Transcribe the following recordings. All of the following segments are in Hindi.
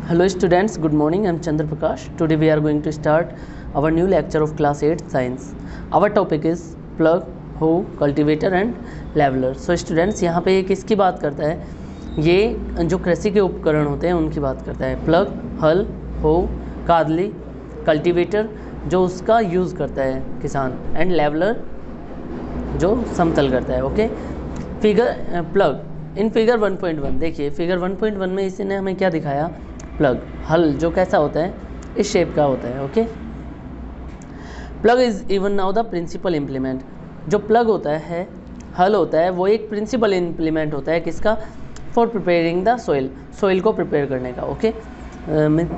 Hello students, good morning. I am Chandra Prakash. Today we are going to start our new lecture of class 8 science. Our topic is plug, hoe, cultivator and leveler. So students, यहाँ पे किसकी बात करता है? ये जो कृषि के उपकरण होते हैं उनकी बात करता है. प्लग, हल, हो, कादली, कल्टीवेटर जो उसका यूज़ करता है किसान, एंड लेवलर जो समतल करता है. Okay, figure plug in figure 1.1 देखिए. फिगर 1.1 में इसने हमें क्या दिखाया? प्लग, हल जो कैसा होता है, इस शेप का होता है. Okay, plough is even now the principal implement. जो प्लग होता है, हल होता है, वो एक प्रिंसिपल इम्प्लीमेंट होता है किसका? For preparing the soil, soil को प्रिपेयर करने का. ओके,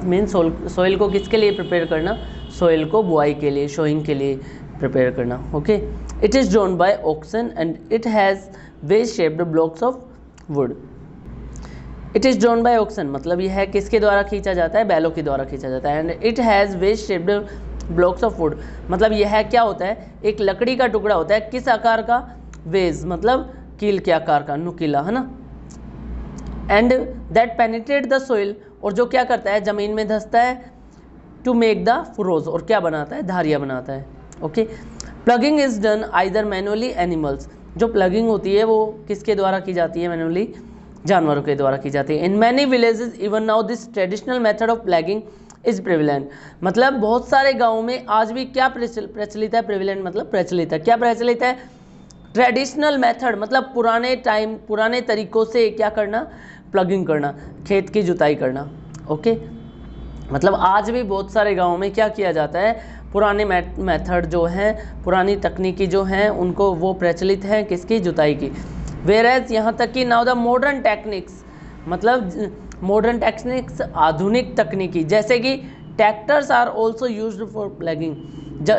मीन सोइल को किसके लिए प्रिपेयर करना? सोइल को बुआई के लिए, शोइंग के लिए प्रिपेयर करना. Okay, it is drawn by oxen and it has wedge shaped blocks of wood. It is drawn by oxen मतलब यह है किसके द्वारा खींचा जाता है? बैलों के द्वारा खींचा जाता है. And it has wedge shaped blocks of would मतलब यह है क्या होता है? एक लकड़ी का टुकड़ा होता है. किस आकार का? वेज मतलब कील के आकार का, नुकीला, है ना. And that penetrate the soil और जो क्या करता है? ज़मीन में धंसता है. टू मेक द फुरोज और क्या बनाता है? धारियाँ बनाता है. Okay, plugging is done either manually animals. जो प्लगिंग होती है वो किसके द्वारा की जाती है? मैनुअली, जानवरों के द्वारा की जाती है. In many villages even now this traditional method of plugging is prevalent मतलब बहुत सारे गाँवों में आज भी क्या प्रचलित है? प्रेविलेंट मतलब प्रचलित है. क्या प्रचलित है? ट्रेडिशनल मेथड मतलब पुराने तरीकों से क्या करना? प्लगिंग करना, खेत की जुताई करना. ओके, मतलब आज भी बहुत सारे गाँवों में क्या किया जाता है? पुराने मेथड जो हैं, पुरानी तकनीकी जो हैं, उनको वो प्रचलित हैं किसकी? जुताई की. वेयरएज यहाँ तक कि नाउ द मॉडर्न टेक्निक्स मतलब मॉडर्न टेक्निक्स आधुनिक तकनीकी जैसे कि tractors are also used for ploughing.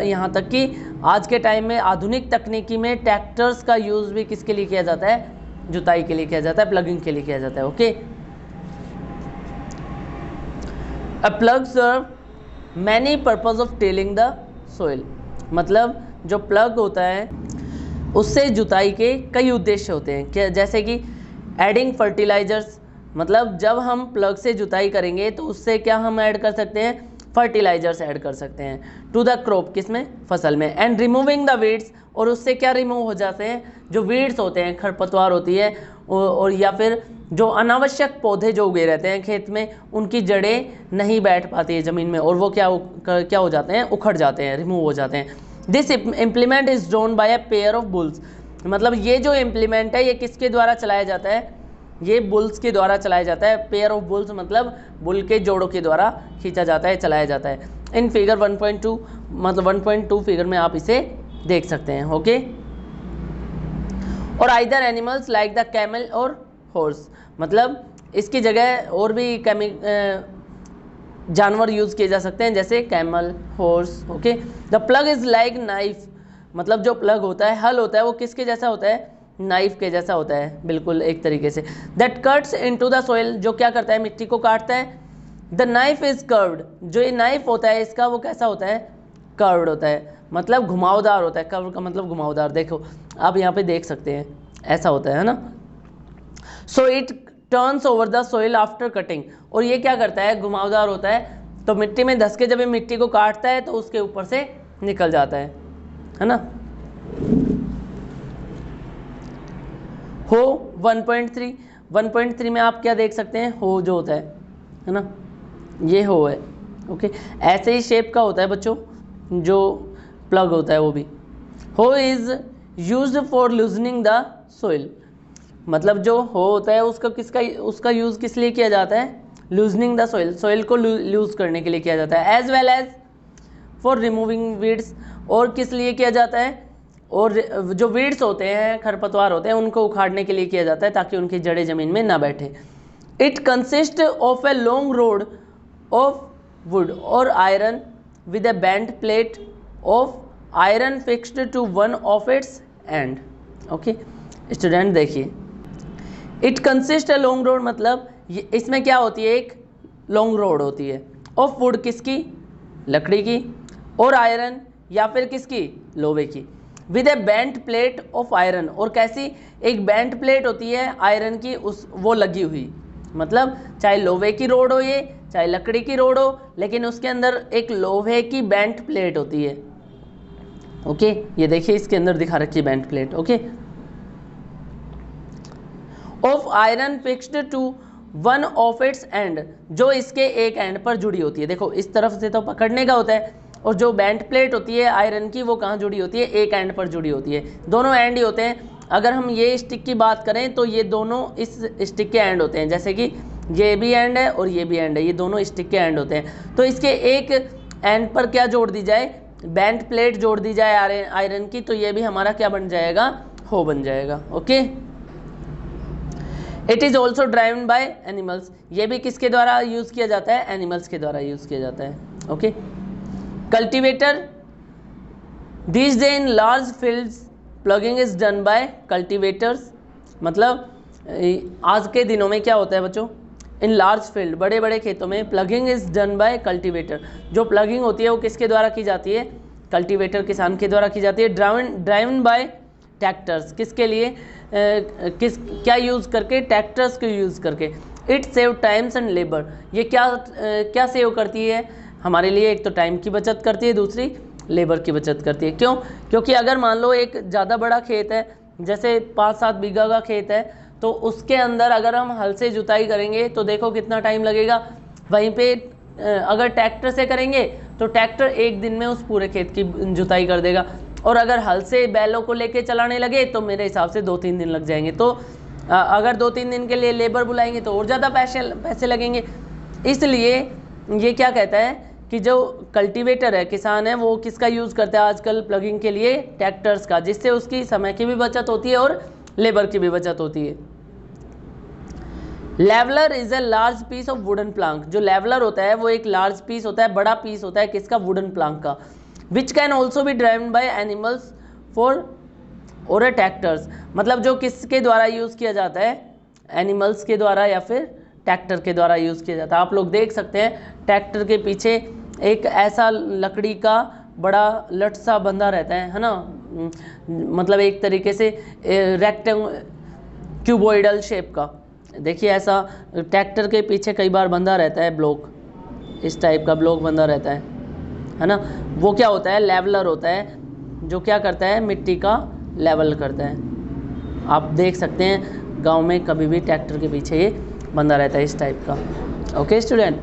यहाँ तक कि आज के टाइम में आधुनिक तकनीकी में ट्रैक्टर्स का यूज़ भी किसके लिए किया जाता है? जुताई के लिए किया जाता है, प्लगिंग के लिए किया जाता है. Okay, a plough serve many purpose of tilling the soil मतलब जो प्लग होता है उससे जुताई के कई उद्देश्य होते हैं. क्या? जैसे कि एडिंग फर्टिलाइजर्स मतलब जब हम प्लग से जुताई करेंगे तो उससे क्या हम ऐड कर सकते हैं? फर्टिलाइजर्स ऐड कर सकते हैं. टू द क्रॉप किसमें? फसल में. एंड रिमूविंग द वीड्स और उससे क्या रिमूव हो जाते हैं? जो वीड्स होते हैं, खरपतवार होती है और या फिर जो अनावश्यक पौधे जो उगे रहते हैं खेत में, उनकी जड़ें नहीं बैठ पाती है ज़मीन में और वो क्या हो जाते हैं? उखड़ जाते हैं, रिमूव हो जाते हैं. This implement is drawn by a pair of bulls मतलब ये जो इम्प्लीमेंट है ये किसके द्वारा चलाया जाता है? ये बुल्स के द्वारा चलाया जाता है. पेयर ऑफ बुल्स मतलब बुल के जोड़ों के द्वारा खींचा जाता है, चलाया जाता है. इन फिगर 1.2 मतलब 1.2 फिगर में आप इसे देख सकते हैं. ओके, और either animals like the camel और हॉर्स मतलब इसकी जगह और भी जानवर यूज़ किए जा सकते हैं जैसे camel, horse. Okay, the plug is like knife मतलब जो प्लग होता है, हल होता है, वो किसके जैसा होता है? नाइफ के जैसा होता है, बिल्कुल एक तरीके से. That cuts into the soil जो क्या करता है? मिट्टी को काटता है. द नाइफ इज कर्व्ड जो ये नाइफ होता है इसका वो कैसा होता है? कर्व्ड होता है मतलब घुमावदार होता है. कर्व का मतलब घुमावदार. देखो आप यहाँ पे देख सकते हैं, ऐसा होता है ना. So it turns over the soil after cutting और ये क्या करता है? घुमावदार होता है तो मिट्टी में धस के जब ये मिट्टी को काटता है तो उसके ऊपर से निकल जाता है ना. हो 1.3 में आप क्या देख सकते हैं? हो जो होता है ना, ये हो है. ओके, ऐसे ही शेप का होता है बच्चों जो प्लग होता है वो भी. हो is used for loosening the soil मतलब जो हो होता है उसका यूज़ किस लिए किया जाता है? लूजनिंग द सोइल, सोइल को लूज करने के लिए किया जाता है. As well as for removing weeds और किस लिए किया जाता है? और जो वीड्स होते हैं, खरपतवार होते हैं, उनको उखाड़ने के लिए किया जाता है ताकि उनकी जड़ें ज़मीन में ना बैठे. It consist of a long rod of wood और iron with a bent plate of iron fixed to one of its end. Okay student देखिए, it consist a long rod मतलब इसमें क्या होती है? एक लॉन्ग रोड होती है. ऑफ वुड किसकी? लकड़ी की. और आयरन या फिर किसकी? लोहे की. With a bent plate of iron और कैसी? एक बेंट प्लेट होती है आयरन की, उस वो लगी हुई मतलब चाहे लोहे की रोड हो ये चाहे लकड़ी की रोड हो, लेकिन उसके अंदर एक लोहे की बेंट प्लेट होती है। ओके, ये देखिए इसके अंदर दिखा रखी है bent plate. Okay, of iron fixed to one of its end, जो इसके एक एंड पर जुड़ी होती है। देखो इस तरफ से तो पकड़ने का होता है, और जो बेंट प्लेट होती है आयरन की वो कहाँ जुड़ी होती है, एक एंड पर जुड़ी होती है। दोनों एंड ही होते हैं। अगर हम ये स्टिक की बात करें तो ये दोनों इस स्टिक के एंड होते हैं, जैसे कि ये भी एंड है और ये भी एंड है, ये दोनों स्टिक के एंड होते हैं। तो इसके एक एंड पर क्या जोड़ दी जाए, बेंट प्लेट जोड़ दी जाए आयरन की, तो ये भी हमारा क्या बन जाएगा, हो बन जाएगा। Okay, it is also driven by animals, ये भी किसके द्वारा यूज किया जाता है, एनिमल्स के द्वारा यूज किया जाता है। Okay, cultivator, this day in large fields plugging is done by cultivators, मतलब आज के दिनों में क्या होता है बच्चों, इन लार्ज फील्ड, बड़े बड़े खेतों में plugging is done by cultivator, जो प्लगिंग होती है वो किसके द्वारा की जाती है, कल्टिवेटर, किसान के द्वारा की जाती है। ड्राइवन बाय ट्रैक्टर्स, किसके लिए, क्या यूज़ करके, ट्रैक्टर्स को यूज़ करके। It save times and labour, ये क्या सेव करती है हमारे लिए, एक तो टाइम की बचत करती है, दूसरी लेबर की बचत करती है। क्यों, क्योंकि अगर मान लो एक ज़्यादा बड़ा खेत है, जैसे 5-7 बीघा का खेत है, तो उसके अंदर अगर हम हल से जुताई करेंगे तो देखो कितना टाइम लगेगा। वहीं पे अगर ट्रैक्टर से करेंगे तो ट्रैक्टर एक दिन में उस पूरे खेत की जुताई कर देगा, और अगर हल से बैलों को लेके चलाने लगे तो मेरे हिसाब से 2-3 दिन लग जाएंगे। तो अगर 2-3 दिन के लिए लेबर बुलाएंगे तो और ज़्यादा पैसे लगेंगे। इसलिए ये क्या कहता है कि जो कल्टीवेटर है, किसान है, वो किसका यूज़ करता है आजकल प्लगिंग के लिए, ट्रैक्टर्स का, जिससे उसकी समय की भी बचत होती है और लेबर की भी बचत होती है। Leveller is a large piece of wooden plank, जो लेवलर होता है वो एक लार्ज पीस होता है, बड़ा पीस होता है किसका, वुडन प्लांक का। Which can also be driven by animals for और ए ट्रैक्टर्स, मतलब जो किसके द्वारा यूज़ किया जाता है, एनिमल्स के द्वारा या फिर ट्रैक्टर के द्वारा यूज़ किया जाता है। आप लोग देख सकते हैं ट्रैक्टर के पीछे एक ऐसा लकड़ी का बड़ा लट सा बंधा रहता है ना, मतलब एक तरीके से रेक्टेंगल क्यूबॉइडल शेप का, देखिए ऐसा ट्रैक्टर के पीछे कई बार बंधा रहता है ब्लॉक, इस टाइप का ब्लॉक बंधा रहता है ना। वो क्या होता है, लेवलर होता है, जो क्या करता है, मिट्टी का लेवल करता है। आप देख सकते हैं गांव में कभी भी ट्रैक्टर के पीछे ये बंधा रहता है इस टाइप का। ओके स्टूडेंट,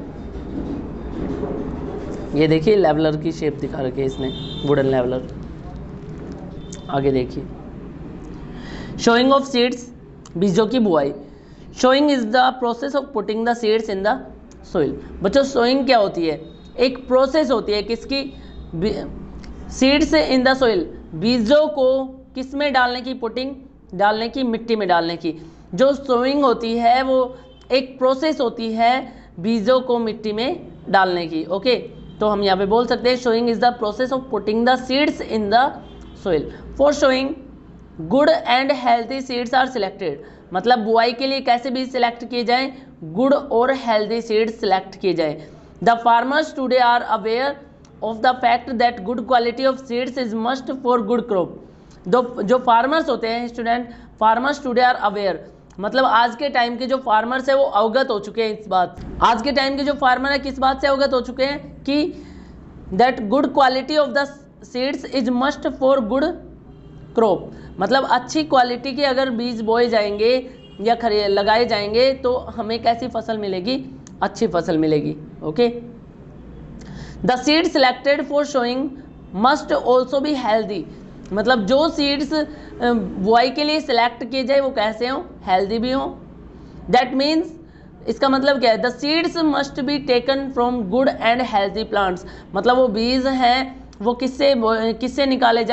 ये देखिए लेवलर की शेप दिखा रखी है इसने, वुडन लेवलर। आगे देखिए, शोइंग ऑफ सीड्स, बीजों की बुआई। Showing is the process of putting the seeds in the soil. बच्चों शोइंग क्या होती है, एक प्रोसेस होती है किसकी, सीड्स इन द सोइल, बीजों को किस में डालने की, पुटिंग डालने की, मिट्टी में डालने की। जो सोइंग होती है वो एक प्रोसेस होती है बीजों को मिट्टी में डालने की। ओके, तो हम यहाँ पे बोल सकते हैं sowing is the process of putting the seeds in the soil. For sowing good and healthy seeds are selected, मतलब बुआई के लिए कैसे बीज सिलेक्ट किए जाएं, गुड और हेल्थी सीड्स सिलेक्ट किए जाएं। The farmers today are aware of the fact that good quality of seeds is must for good crop. जो फार्मर्स होते हैं student, farmers today are aware, मतलब आज के टाइम के जो फार्मर्स है वो अवगत हो चुके हैं इस बात, आज के टाइम के जो फार्मर है किस बात से अवगत हो चुके हैं कि that good quality of the seeds is must for good crop, मतलब अच्छी क्वालिटी के अगर बीज बोए जाएंगे या लगाए जाएंगे तो हमें कैसी फसल मिलेगी, अच्छी फसल मिलेगी। Okay, the seed selected for showing must also be healthy, मतलब जो सीड्स बुआई के लिए सिलेक्ट किए जाए वो कैसे हों, हेल्दी भी हों। दैट मीन्स, इसका मतलब क्या है, the seeds must be taken from good and healthy plants, मतलब वो बीज हैं वो किससे निकाले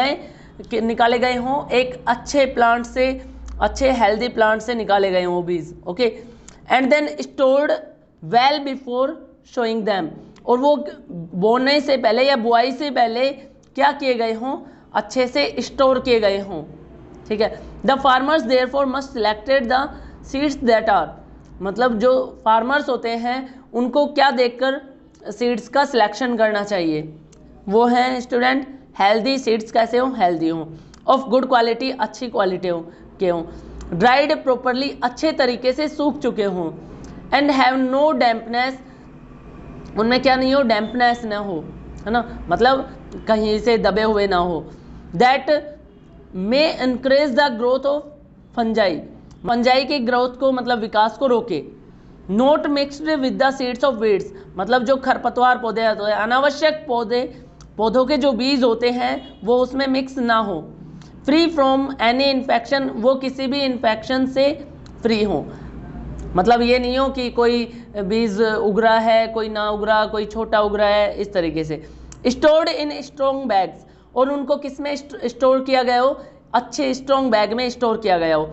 गए हों, एक अच्छे प्लांट से, अच्छे हेल्दी प्लांट से निकाले गए हों वो बीज। Okay, and then stored well before sowing them, और वो बोने से पहले या बुआई से पहले क्या किए गए हों, अच्छे से स्टोर किए गए हों। ठीक है, the farmers therefore must selected the seeds that are, मतलब जो फार्मर्स होते हैं उनको क्या देखकर सीड्स का सिलेक्शन करना चाहिए, वो हैं स्टूडेंट हेल्दी सीड्स, कैसे हों, हेल्दी हों, ऑफ गुड क्वालिटी, अच्छी क्वालिटी के हों, ड्राइड प्रॉपरली, अच्छे तरीके से सूख चुके हों, एंड हैव नो डैम्पनेस, उनमें क्या नहीं हो, डैम्पनेस ना हो, है ना, मतलब कहीं से दबे हुए ना हो। That may increase the growth of fungi, fungi की ग्रोथ को मतलब विकास को रोके। Not mixed with the seeds of weeds, मतलब जो खरपतवार पौधे होते हैं, अनावश्यक पौधों के जो बीज होते हैं वो उसमें मिक्स ना हो। फ्री फ्रॉम एनी इन्फेक्शन, वो किसी भी इन्फेक्शन से फ्री हो, मतलब ये नहीं हो कि कोई बीज उग रहा है, कोई ना उग रहा, कोई छोटा उग रहा है, इस तरीके से। स्टोर्ड इन स्ट्रॉन्ग बैग्स, और उनको किस में स्टोर किया गया हो, अच्छे स्ट्रॉन्ग बैग में स्टोर किया गया हो।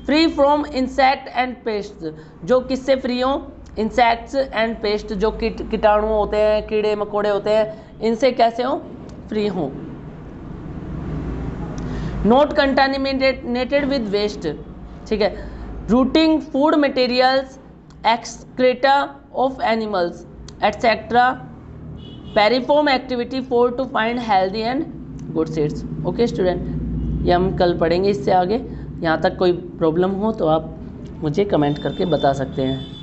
Free from insect and paste, जो किससे फ्री हो, इंसेक्ट्स एंड पेस्ट, जो कीटाणु होते हैं, कीड़े मकोड़े होते हैं, इनसे कैसे हो, फ्री हो। नॉट कंटामिनेटेड विद वेस्ट, ठीक है। Rotting food materials, excreta of animals etcetera, perform activity for to find healthy and good seeds. Okay student, ये हम कल पढ़ेंगे इससे आगे। यहाँ तक कोई प्रॉब्लम हो तो आप मुझे कमेंट करके बता सकते हैं।